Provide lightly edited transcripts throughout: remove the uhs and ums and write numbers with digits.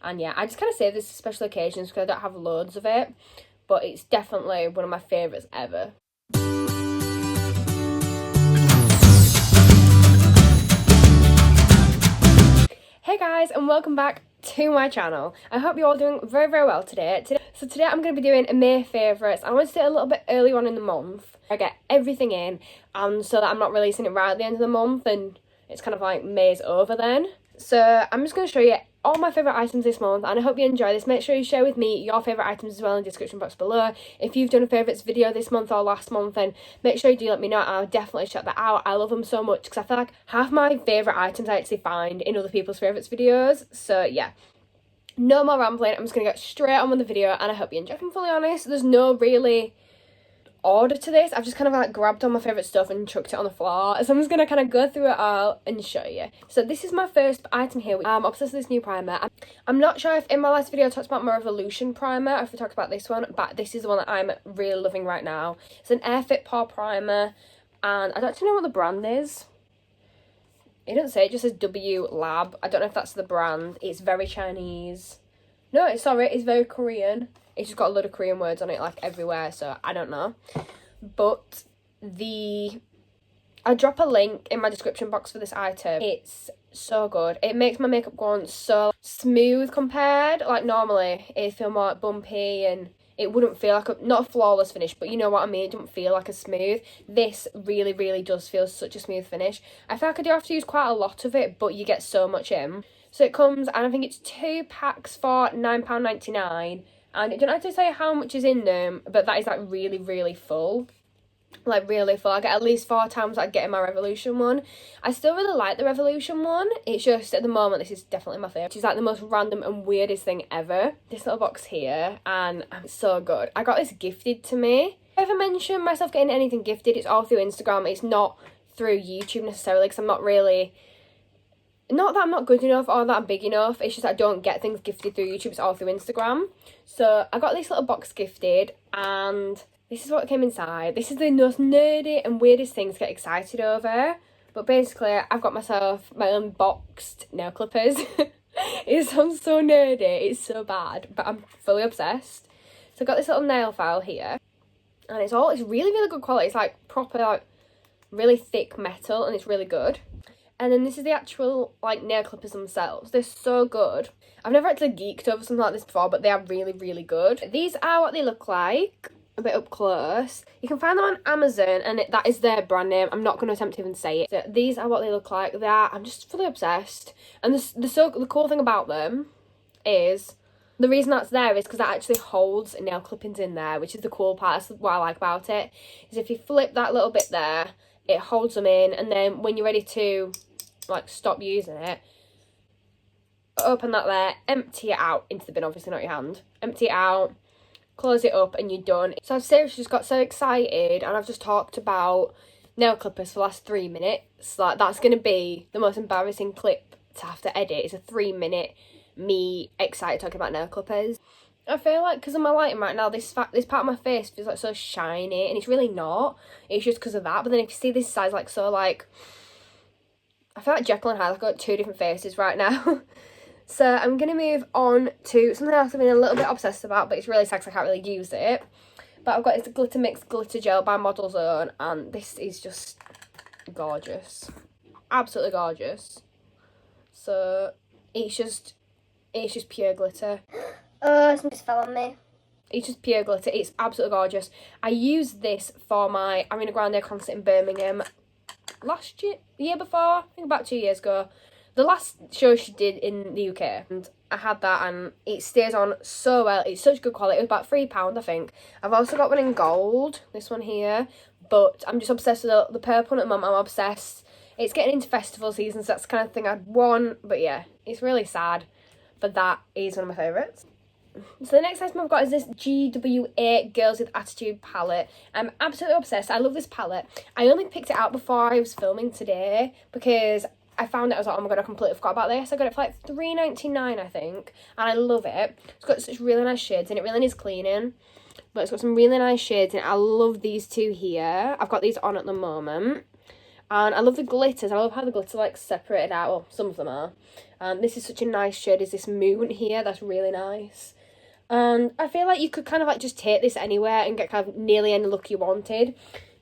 And yeah, I just kind of save this for special occasions because I don't have loads of it. But it's definitely one of my favourites ever. Hey guys, and welcome back to my channel. I hope you're all doing very, very well today. So today I'm going to be doing May favourites. I want to do it a little bit earlier on in the month. I get everything in, so that I'm not releasing it right at the end of the month, and it's kind of like May's over then. So I'm just going to show you all my favourite items this month, and I hope you enjoy this. Make sure you share with me your favourite items as well in the description box below. If you've done a favourites video this month or last month, then make sure you do let me know. I'll definitely check that out. I love them so much because I feel like half my favourite items I actually find in other people's favourites videos. So yeah, no more rambling. I'm just going to get straight on with the video, and I hope you enjoy. If I'm fully honest, there's no really order to this. I've just kind of like grabbed all my favourite stuff and chucked it on the floor, so I'm just going to kind of go through it all and show you. So this is my first item here. I'm obsessed with this new primer. I'm not sure if in my last video I talked about my Revolution primer or if we talked about this one, but this is the one that I'm really loving right now. It's an Airfit Pore primer, and I don't actually know what the brand is. It doesn't say, it just says W Lab. I don't know if that's the brand. It's very Chinese. No, it's very Korean. It's just got a load of Korean words on it, like, everywhere, so I don't know. But I'll drop a link in my description box for this item. It's so good. It makes my makeup go on so smooth compared. Like, normally, it'd feel more like bumpy, and it wouldn't feel like not a flawless finish, but you know what I mean? It doesn't feel like a smooth. This really, really does feel such a smooth finish. I feel like I do have to use quite a lot of it, but you get so much in. So it comes, and I think it's 2 packs for £9.99. And it doesn't actually say how much is in them, but that is like really, really full. Like really full. I get at least 4 times what I get in my Revolution one. I still really like the Revolution one. It's just at the moment this is definitely my favourite. It's like the most random and weirdest thing ever. This little box here, and it's so good. I got this gifted to me. If I ever mention myself getting anything gifted, it's all through Instagram. It's not through YouTube necessarily, because I'm not really... Not that I'm not good enough or that I'm big enough, it's just I don't get things gifted through YouTube, it's all through Instagram. So I got this little box gifted, and this is what came inside. This is the most nerdy and weirdest thing to get excited over. But basically, I've got myself my unboxed nail clippers. It sounds so nerdy, it's so bad, but I'm fully obsessed. So I got this little nail file here, and it's really, really good quality. It's like proper, like, really thick metal, and it's really good. And then this is the actual, like, nail clippers themselves. They're so good. I've never actually geeked over something like this before, but they are really, really good. These are what they look like, a bit up close. You can find them on Amazon, and that is their brand name. I'm not going to attempt to even say it. So these are what they look like. I'm just fully obsessed. And the cool thing about them is, the reason that's there is because that actually holds nail clippings in there, which is the cool part. That's what I like about it, is if you flip that little bit there, it holds them in, and then when you're ready to, like, stop using it, open that there, empty it out into the bin, obviously not your hand, empty it out, close it up, and you're done. So I've seriously just got so excited, and I've just talked about nail clippers for the last 3 minutes. Like, that's going to be the most embarrassing clip to have to edit. It's a 3-minute me excited talking about nail clippers. I feel like because of my lighting right now, this part of my face feels like so shiny, and it's really not. It's just because of that. But then if you see this size, like, so, like, I feel like Jekyll and Hyde. I've got 2 different faces right now. So I'm going to move on to something else I've been a little bit obsessed about, but it's really sad because I can't really use it. But I've got this Glitter Mix Glitter Gel by Model Zone, and this is just gorgeous. Absolutely gorgeous. So it's just pure glitter. Oh, something just fell on me. It's just pure glitter. It's absolutely gorgeous. I used this for my Ariana Grande concert in Birmingham last year, the year before, I think about 2 years ago. The last show she did in the UK, and I had that, and it stays on so well. It's such good quality. It was about £3, I think. I've also got one in gold, this one here, but I'm just obsessed with the purple one at the moment. I'm obsessed. It's getting into festival season, so that's the kind of thing I'd want, but yeah, it's really sad, but that is one of my favourites. So the next item I've got is this GWA Girls with Attitude palette. I'm absolutely obsessed. I love this palette. I only picked it out before I was filming today because I found it. I was like, oh my god, I completely forgot about this. I got it for like £3.99, I think, and I love it. It's got such really nice shades, and it really needs cleaning, but it's got some really nice shades, and I love these two here. I've got these on at the moment, And I love the glitters. I love how the glitters are like separated out. Well, some of them are. And this is such a nice shade. Is this moon here? That's really nice. And I feel like you could kind of like just take this anywhere and get kind of nearly any look you wanted.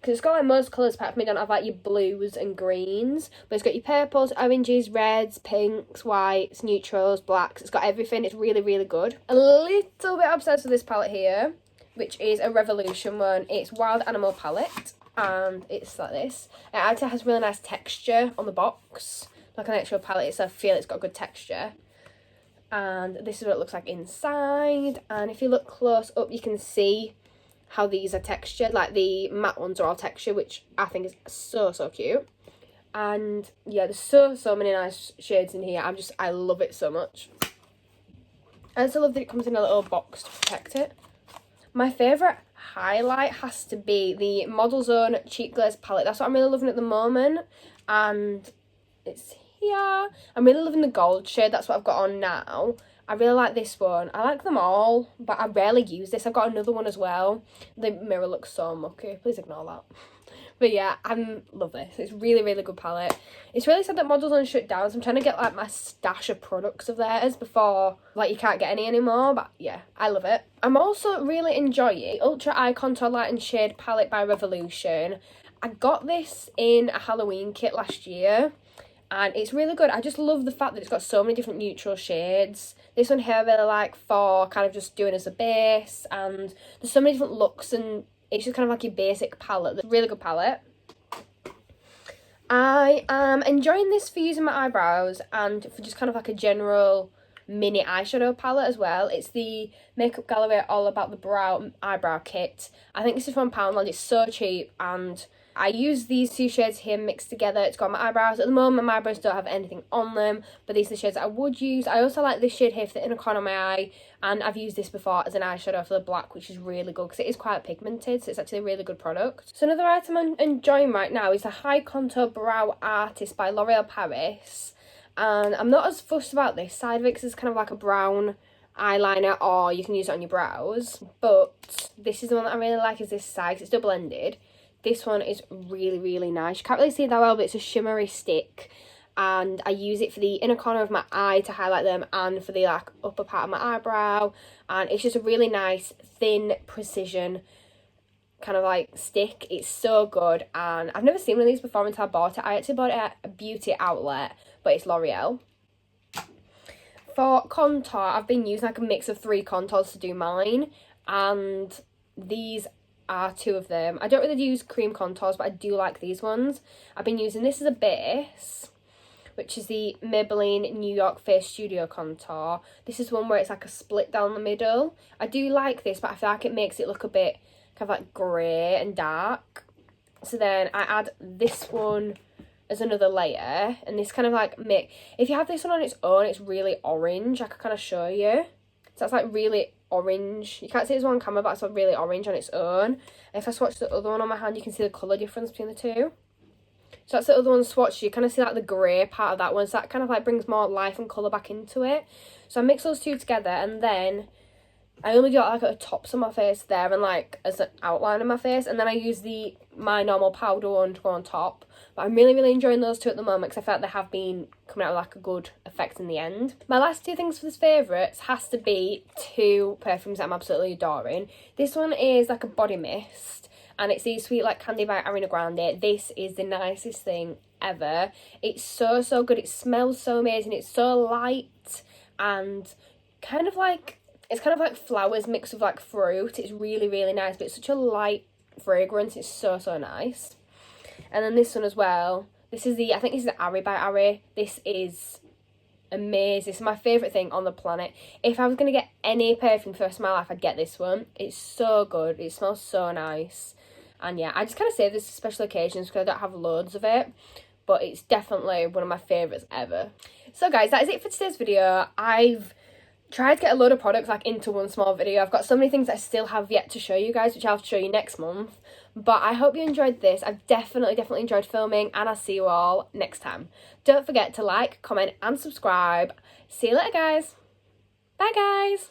Because it's got like most colours apart from it don't have like your blues and greens. But it's got your purples, oranges, reds, pinks, whites, neutrals, blacks. It's got everything. It's really, really good. A little bit obsessed with this palette here, which is a Revolution one. It's Wild Animal palette. And it's like this. It actually has really nice texture on the box. Like an actual palette, so I feel it's got good texture. And this is what it looks like inside. And if you look close up, you can see how these are textured. Like the matte ones are all textured, which I think is so, so cute. And yeah, there's so many nice shades in here. I love it so much. I also love that it comes in a little box to protect it. My favourite highlight has to be the Model Zone Cheek Glaze palette. That's what I'm really loving at the moment. And it's here. I'm really loving the gold shade. That's what I've got on now. I really like this one. I like them all, but I rarely use this. I've got another one as well. The mirror looks so mucky. Please ignore that. But yeah, I love this. It's really, really good palette. It's really sad that Model Zone shut down, so I'm trying to get like my stash of products of theirs before like you can't get any anymore. But yeah, I love it. I'm also really enjoying Ultra Eye Contour Light and Shade palette by Revolution. I got this in a Halloween kit last year, and it's really good. I just love the fact that it's got so many different neutral shades. This one here I really like for kind of just doing as a base, and there's so many different looks, and it's just kind of like your basic palette. It's a really good palette. I am enjoying this for using my eyebrows and for just kind of like a general mini eyeshadow palette as well. It's the Makeup Gallery All About the Brow eyebrow kit. I think this is from Poundland. It's so cheap, and I use these two shades here mixed together. It's got my eyebrows. At the moment, my eyebrows don't have anything on them, but these are the shades that I would use. I also like this shade here for the inner corner of my eye, and I've used this before as an eyeshadow for the black, which is really good because it is quite pigmented, so it's actually a really good product. So another item I'm enjoying right now is the High Contour Brow Artist by L'Oreal Paris. And I'm not as fussed about this side of it because it's kind of like a brown eyeliner, or you can use it on your brows. But this is the one that I really like, is this side because it's double-ended. This one is really, really nice. You can't really see it that well, but it's a shimmery stick. And I use it for the inner corner of my eye to highlight them, and for the like upper part of my eyebrow. And it's just a really nice, thin, precision kind of like stick. It's so good, and I've never seen one of these before until I bought it. I actually bought it at a beauty outlet, but it's L'Oreal. For contour, I've been using like a mix of 3 contours to do mine, and these are 2 of them. I don't really use cream contours, but I do like these ones. I've been using this as a base, which is the Maybelline New York Face Studio Contour. This is one where it's like a split down the middle. I do like this, but I feel like it makes it look a bit kind of like grey and dark. So then I add this one as another layer, and this kind of like if you have this one on its own, it's really orange. I could kind of show you. So that's like really orange. You can't see this one on camera, but it's like really orange on its own. And if I swatch the other one on my hand, you can see the colour difference between the two. So that's the other one swatched. You kind of see like the grey part of that one. So that kind of like brings more life and colour back into it. So I mix those 2 together, and then I only do it like at the tops of my face there and like as an outline of my face, and then I use my normal powder one to go on top. But I'm really, really enjoying those 2 at the moment because I feel like they have been coming out with like a good effect in the end. My last 2 things for this favourites has to be 2 perfumes that I'm absolutely adoring. This one is like a body mist, and it's the Sweet Like Candy by Ariana Grande. This is the nicest thing ever. It's so, so good. It smells so amazing. It's so light and kind of like, it's kind of like flowers mixed with like fruit. It's really, really nice, but it's such a light fragrance. It's so, so nice. And then this one as well. This is I think this is the Ari by Ari. This is amazing. It's my favourite thing on the planet. If I was going to get any perfume for the rest of my life, I'd get this one. It's so good. It smells so nice. And yeah, I just kind of save this for special occasions because I don't have loads of it. But it's definitely one of my favourites ever. So guys, that is it for today's video. I've tried to get a load of products like into one small video. I've got so many things that I still have yet to show you guys, which I'll have to show you next month. But I hope you enjoyed this. I've definitely enjoyed filming, and I'll see you all next time. Don't forget to like, comment and subscribe. See you later, guys. Bye, guys.